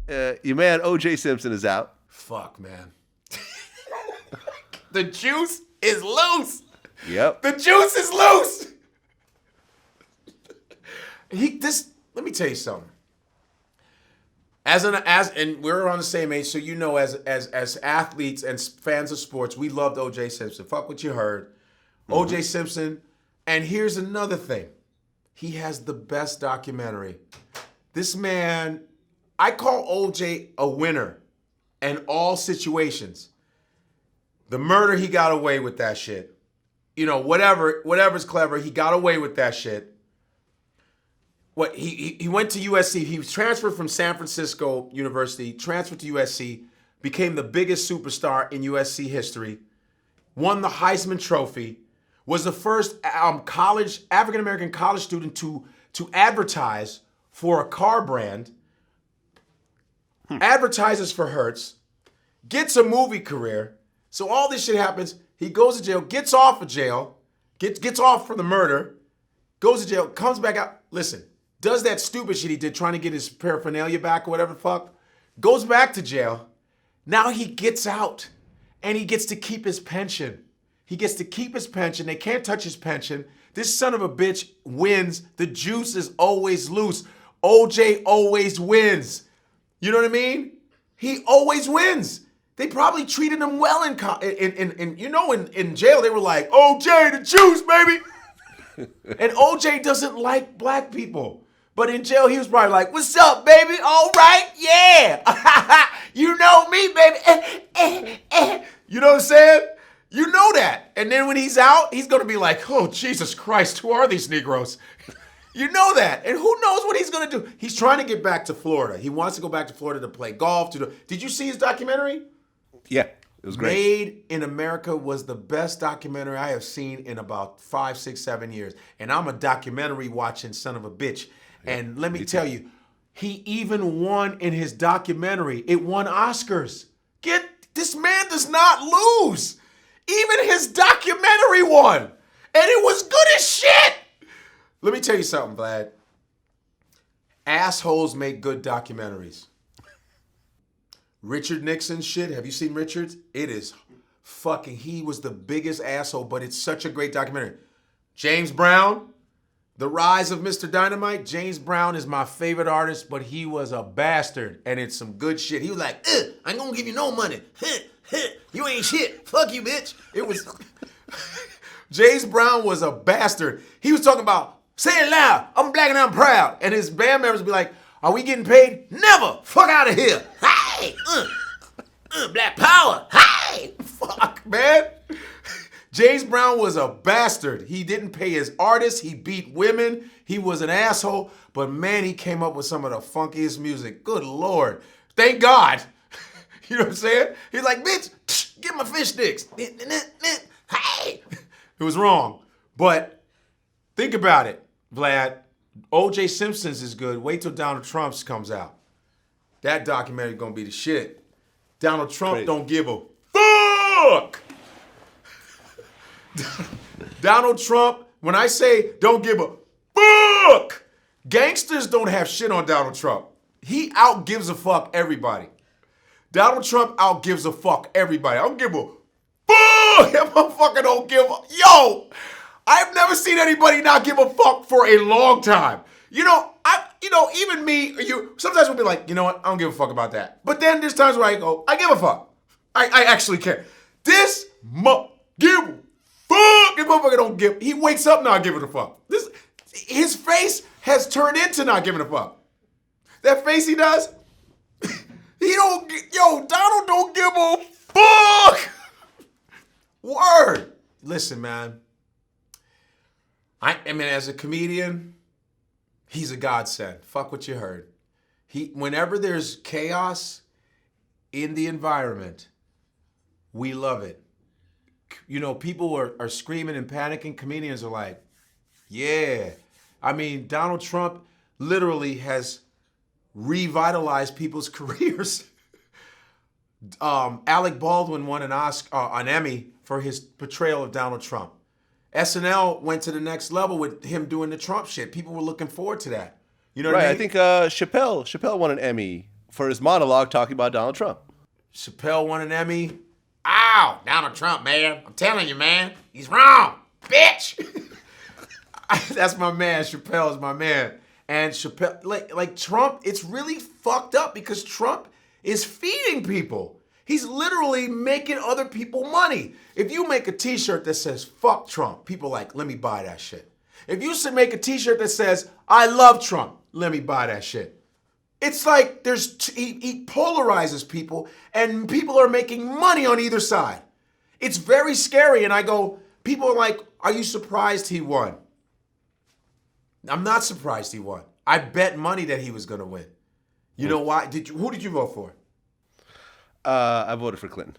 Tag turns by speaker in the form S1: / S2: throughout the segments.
S1: your man O.J. Simpson is out.
S2: Fuck, man. The juice is loose.
S1: Yep.
S2: The juice is loose. Let me tell you something. And we're on the same age, so you know, as athletes and fans of sports, we loved O.J. Simpson. Fuck what you heard. O.J. Simpson. And here's another thing. He has the best documentary. This man, I call O.J. a winner in all situations. The murder, he got away with that shit. You know, whatever's clever, he got away with that shit. What he went to USC. He was transferred from San Francisco University, transferred to USC, became the biggest superstar in USC history, won the Heisman Trophy, was the first African American college student to advertise for a car brand, advertises for Hertz, gets a movie career. So all this shit happens. He goes to jail, gets off of jail, gets off for the murder, goes to jail, comes back out. Listen, does that stupid shit he did trying to get his paraphernalia back or whatever the fuck, goes back to jail. Now he gets out and he gets to keep his pension. He gets to keep his pension. They can't touch his pension. This son of a bitch wins. The juice is always loose. OJ always wins. You know what I mean? He always wins. They probably treated him well in jail. They were like, OJ, the juice, baby. And OJ doesn't like black people. But in jail, he was probably like, what's up, baby? All right, yeah. You know me, baby. You know what I'm saying? You know that. And then when he's out, he's going to be like, oh, Jesus Christ, who are these Negroes? You know that. And who knows what he's going to do? He's trying to get back to Florida. He wants to go back to Florida to play golf. Did you see his documentary?
S1: Yeah, it was great.
S2: Made in America was the best documentary I have seen in about 5, 6, 7 years. And I'm a documentary watching son of a bitch. Yeah, and let me tell you, he even won in his documentary. It won Oscars. This man does not lose. Even his documentary won. And it was good as shit. Let me tell you something, Vlad. Assholes make good documentaries. Richard Nixon shit. Have you seen Richard's? It is fucking, he was the biggest asshole, but it's such a great documentary. James Brown, The Rise of Mr. Dynamite. James Brown is my favorite artist, but he was a bastard, and it's some good shit. He was like, I ain't gonna give you no money. You ain't shit. Fuck you, bitch. It was, James Brown was a bastard. He was talking about, say it loud, I'm black and I'm proud. And his band members be like, are we getting paid? Never. Fuck out of here. Hey, black power. Hey, fuck, man. James Brown was a bastard. He didn't pay his artists. He beat women. He was an asshole. But man, he came up with some of the funkiest music. Good Lord. Thank God. You know what I'm saying? He's like, bitch, get my fish sticks. Hey. It was wrong. But think about it, Vlad. O.J. Simpson's is good. Wait till Donald Trump's comes out. That documentary gonna be the shit. Donald Trump don't give a fuck. Donald Trump, when I say don't give a fuck, gangsters don't have shit on Donald Trump. He out gives a fuck everybody. Donald Trump out gives a fuck everybody. I don't give a fuck. That motherfucker don't give a... Yo, I've never seen anybody not give a fuck for a long time. Even me, you, sometimes we'll be like, you know what, I don't give a fuck about that. But then there's times where I go, I give a fuck. I actually care. This give a fuck. This motherfucker don't give, he wakes up not giving a fuck. His face has turned into not giving a fuck. That face he does, Donald don't give a fuck. Word. Listen, man. I mean, as a comedian, he's a godsend. Fuck what you heard. Whenever there's chaos in the environment, we love it. You know, people are screaming and panicking. Comedians are like, yeah. I mean, Donald Trump literally has revitalized people's careers. Alec Baldwin won an Emmy for his portrayal of Donald Trump. SNL went to the next level with him doing the Trump shit. People were looking forward to that. You know what I mean?
S1: I think Chappelle won an Emmy for his monologue talking about Donald Trump.
S2: Chappelle won an Emmy. Ow, Donald Trump, man. I'm telling you, man. He's wrong, bitch. That's my man. Chappelle is my man. And Chappelle, like Trump, it's really fucked up because Trump is feeding people. He's literally making other people money. If you make a t-shirt that says, fuck Trump, people like, let me buy that shit. If you should make a t-shirt that says, I love Trump, let me buy that shit. It's like he polarizes people and people are making money on either side. It's very scary. And I go, people are like, are you surprised he won? I'm not surprised he won. I bet money that he was going to win. You know why? Who did you vote for?
S1: I voted for Clinton.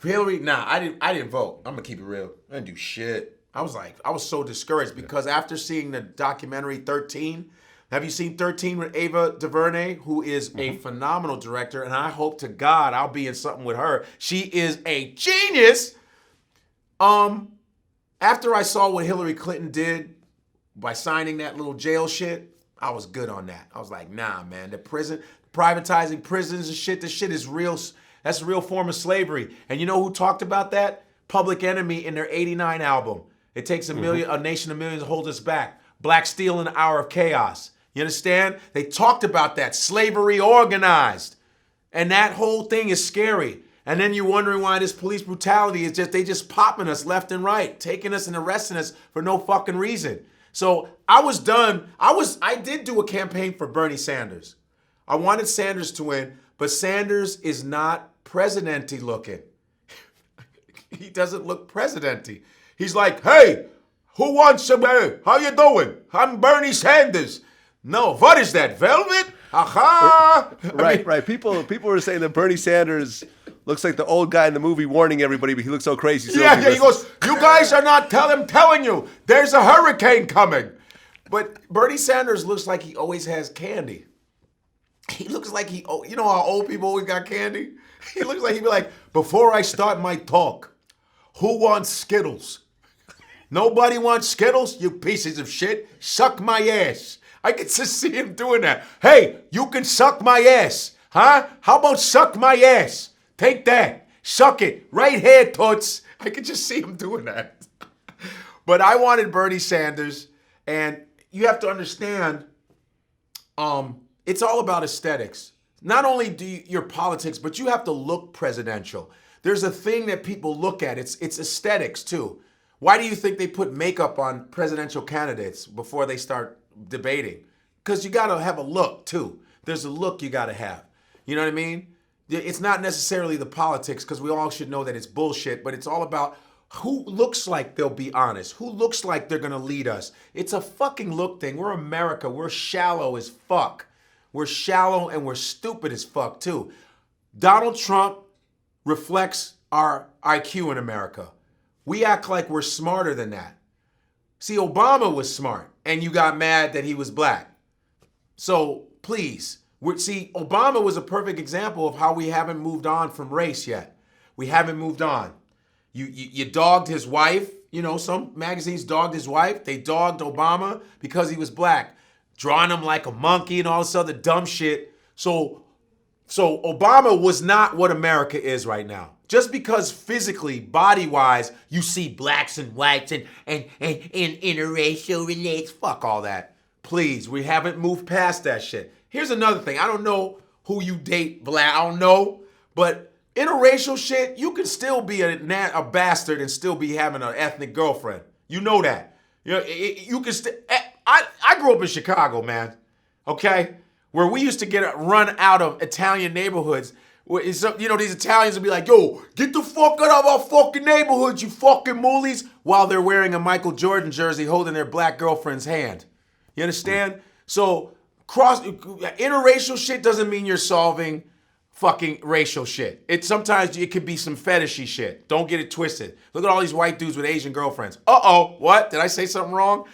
S2: Hillary? Nah, I didn't vote. I'm gonna keep it real. I didn't do shit. I was so discouraged because after seeing the documentary 13, have you seen 13 with Ava DuVernay, who is a phenomenal director, and I hope to God I'll be in something with her. She is a genius. After I saw what Hillary Clinton did by signing that little jail shit, I was good on that. I was like, nah, man, privatizing prisons and shit, this shit is real. That's a real form of slavery. And you know who talked about that? Public Enemy in their 89 album. It takes a nation of millions to hold us back. Black Steel in an Hour of Chaos. You understand? They talked about that. Slavery organized. And that whole thing is scary. And then you're wondering why this police brutality is they just popping us left and right, taking us and arresting us for no fucking reason. So I was done. I did do a campaign for Bernie Sanders. I wanted Sanders to win, but Sanders is not president-y looking. He doesn't look president-y. He's like, hey, who wants some, how you doing? I'm Bernie Sanders. No, what is that, velvet? Aha!
S1: Right. People were saying that Bernie Sanders looks like the old guy in the movie warning everybody, but he looks so crazy. So
S2: he goes, you guys are not telling you, there's a hurricane coming. But Bernie Sanders looks like he always has candy. He looks like you know how old people always got candy? He looks like he'd be like, before I start my talk, who wants Skittles? Nobody wants Skittles? You pieces of shit. Suck my ass. I could just see him doing that. Hey, you can suck my ass. Huh? How about suck my ass? Take that. Suck it. Right here, toots. I could just see him doing that. But I wanted Bernie Sanders, and you have to understand, it's all about aesthetics. Not only do your politics, but you have to look presidential. There's a thing that people look at. It's aesthetics, too. Why do you think they put makeup on presidential candidates before they start debating? Because you got to have a look, too. There's a look you got to have. You know what I mean? It's not necessarily the politics, because we all should know that it's bullshit, but it's all about who looks like they'll be honest, who looks like they're going to lead us. It's a fucking look thing. We're America. We're shallow as fuck. We're shallow and we're stupid as fuck, too. Donald Trump reflects our IQ in America. We act like we're smarter than that. See, Obama was smart, and you got mad that he was black. So, please. See, Obama was a perfect example of how we haven't moved on from race yet. We haven't moved on. You dogged his wife. You know, some magazines dogged his wife. They dogged Obama because he was black, drawing him like a monkey and all this other dumb shit. So Obama was not what America is right now. Just because physically, body-wise, you see blacks and whites and interracial relates, fuck all that. Please, we haven't moved past that shit. Here's another thing. I don't know who you date, black. I don't know. But interracial shit, you can still be a bastard and still be having an ethnic girlfriend. You know that. You can still. I grew up in Chicago, man. Okay? Where we used to get run out of Italian neighborhoods. These Italians would be like, yo, get the fuck out of our fucking neighborhoods, you fucking moolies, while they're wearing a Michael Jordan jersey holding their black girlfriend's hand. You understand? So interracial shit doesn't mean you're solving fucking racial shit. Sometimes it could be some fetishy shit. Don't get it twisted. Look at all these white dudes with Asian girlfriends. Uh-oh, what? Did I say something wrong?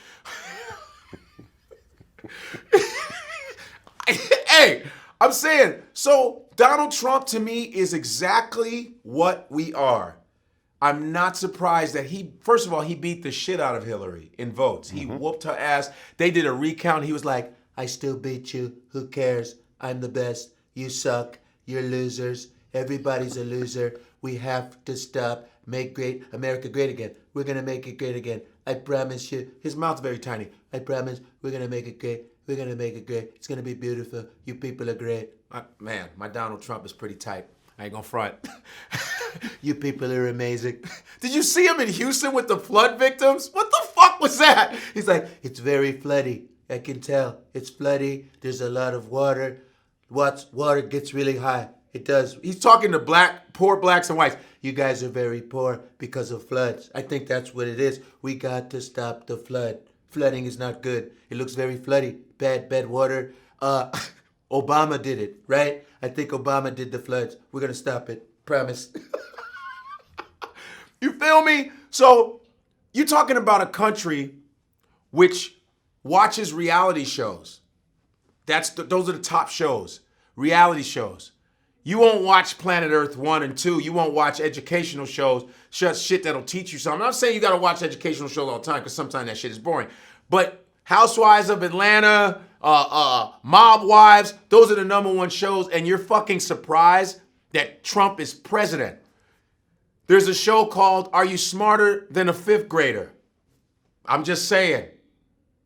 S2: Hey, I'm saying, so Donald Trump to me is exactly what we are. I'm not surprised that first of all, he beat the shit out of Hillary in votes. He whooped her ass. They did a recount. He was like, I still beat you. Who cares? I'm the best. You suck. You're losers. Everybody's a loser. We have to stop. Make great America great again. We're going to make it great again. I promise you. His mouth's very tiny. I promise we're going to make it great. We're going to make it great. It's going to be beautiful. You people are great. Man, my Donald Trump is pretty tight. I ain't gonna front. You people are amazing. Did you see him in Houston with the flood victims? What the fuck was that? He's like, it's very floody. I can tell. It's floody. There's a lot of water. Water gets really high. It does. He's talking to poor blacks and whites. You guys are very poor because of floods. I think that's what it is. We got to stop the flood. Flooding is not good. It looks very floody. Bad water. Obama did it, right? I think Obama did the floods. We're going to stop it. Promise. You feel me? So you're talking about a country which watches reality shows. Those are the top shows. Reality shows. You won't watch Planet Earth 1 and 2. You won't watch educational shows. Shit that'll teach you something. I'm not saying you got to watch educational shows all the time because sometimes that shit is boring. But Housewives of Atlanta, Mob Wives, those are the #1 shows, and you're fucking surprised that Trump is president. There's a show called Are You Smarter Than a Fifth Grader? I'm just saying.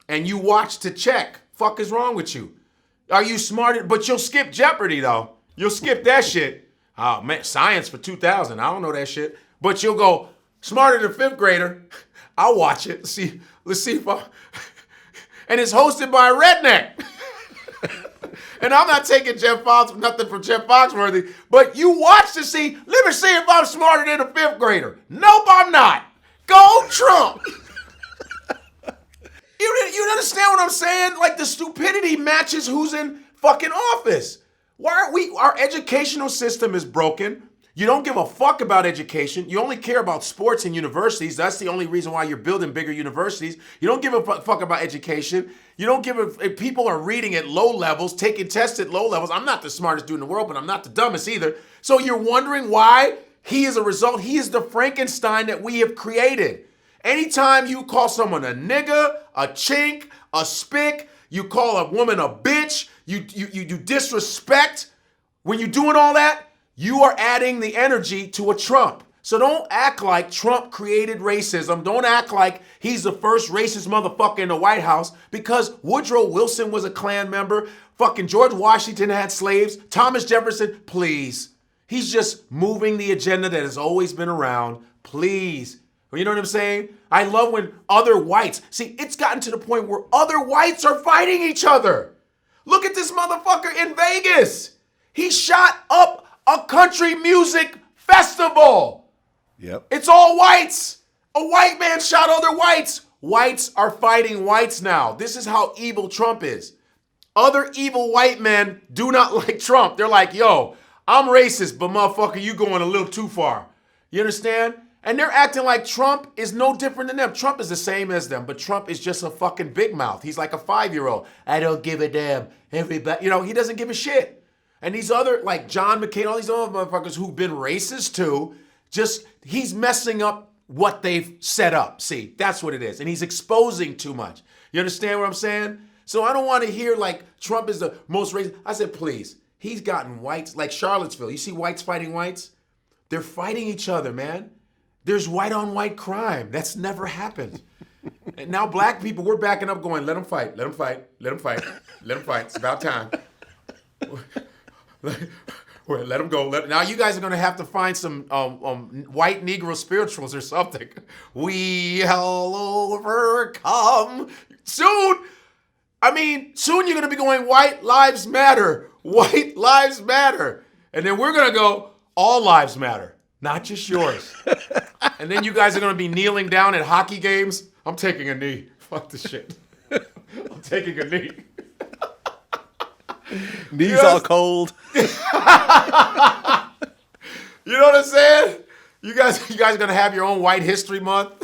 S2: And you watch to check. Fuck is wrong with you? Are you smarter? But you'll skip Jeopardy, though. You'll skip that shit. Oh, man, science for 2000. I don't know that shit. But you'll go, smarter than a fifth grader. I'll watch it. Let's see if I... And it's hosted by a redneck. And I'm not taking nothing from Jeff Foxworthy, but you watch to see, let me see if I'm smarter than a fifth grader. Nope, I'm not. Go Trump. You understand what I'm saying? Like the stupidity matches who's in fucking office. Our educational system is broken. You don't give a fuck about education. You only care about sports and universities. That's the only reason why you're building bigger universities. You don't give a fuck about education. You don't if people are reading at low levels, taking tests at low levels. I'm not the smartest dude in the world, but I'm not the dumbest either. So you're wondering why he is a result. He is the Frankenstein that we have created. Anytime you call someone a nigga, a chink, a spick, you call a woman a bitch, you disrespect, when you're doing all that, you are adding the energy to a Trump. So don't act like Trump created racism. Don't act like he's the first racist motherfucker in the White House, because Woodrow Wilson was a Klan member. Fucking George Washington had slaves. Thomas Jefferson, please. He's just moving the agenda that has always been around. Please. You know what I'm saying? I love when other whites, see, it's gotten to the point where other whites are fighting each other. Look at this motherfucker in Vegas. He shot up a country music festival.
S1: Yep.
S2: It's all whites. A white man shot other whites. Whites are fighting whites now. This is how evil Trump is. Other evil white men do not like Trump. They're like, yo, I'm racist, but motherfucker, you going a little too far. You understand? And they're acting like Trump is no different than them. Trump is the same as them, but Trump is just a fucking big mouth. He's like a 5-year-old. I don't give a damn. Everybody, he doesn't give a shit. And these other, like John McCain, all these other motherfuckers who've been racist too, he's messing up what they've set up. See, that's what it is. And he's exposing too much. You understand what I'm saying? So I don't want to hear like Trump is the most racist. I said, please. He's gotten whites, like Charlottesville. You see whites fighting whites? They're fighting each other, man. There's white on white crime. That's never happened. And now black people, we're backing up going, let them fight, let them fight, let them fight, let them fight. It's about time. Let them go. Now you guys are going to have to find some white Negro spirituals or something. We'll overcome. Soon you're going to be going, white lives matter. White lives matter. And then we're going to go, all lives matter. Not just yours. And then you guys are going to be kneeling down at hockey games. I'm taking a knee. Fuck this shit. I'm taking a knee.
S1: Knees all cold.
S2: You know what I'm saying? You guys are going to have your own White History Month.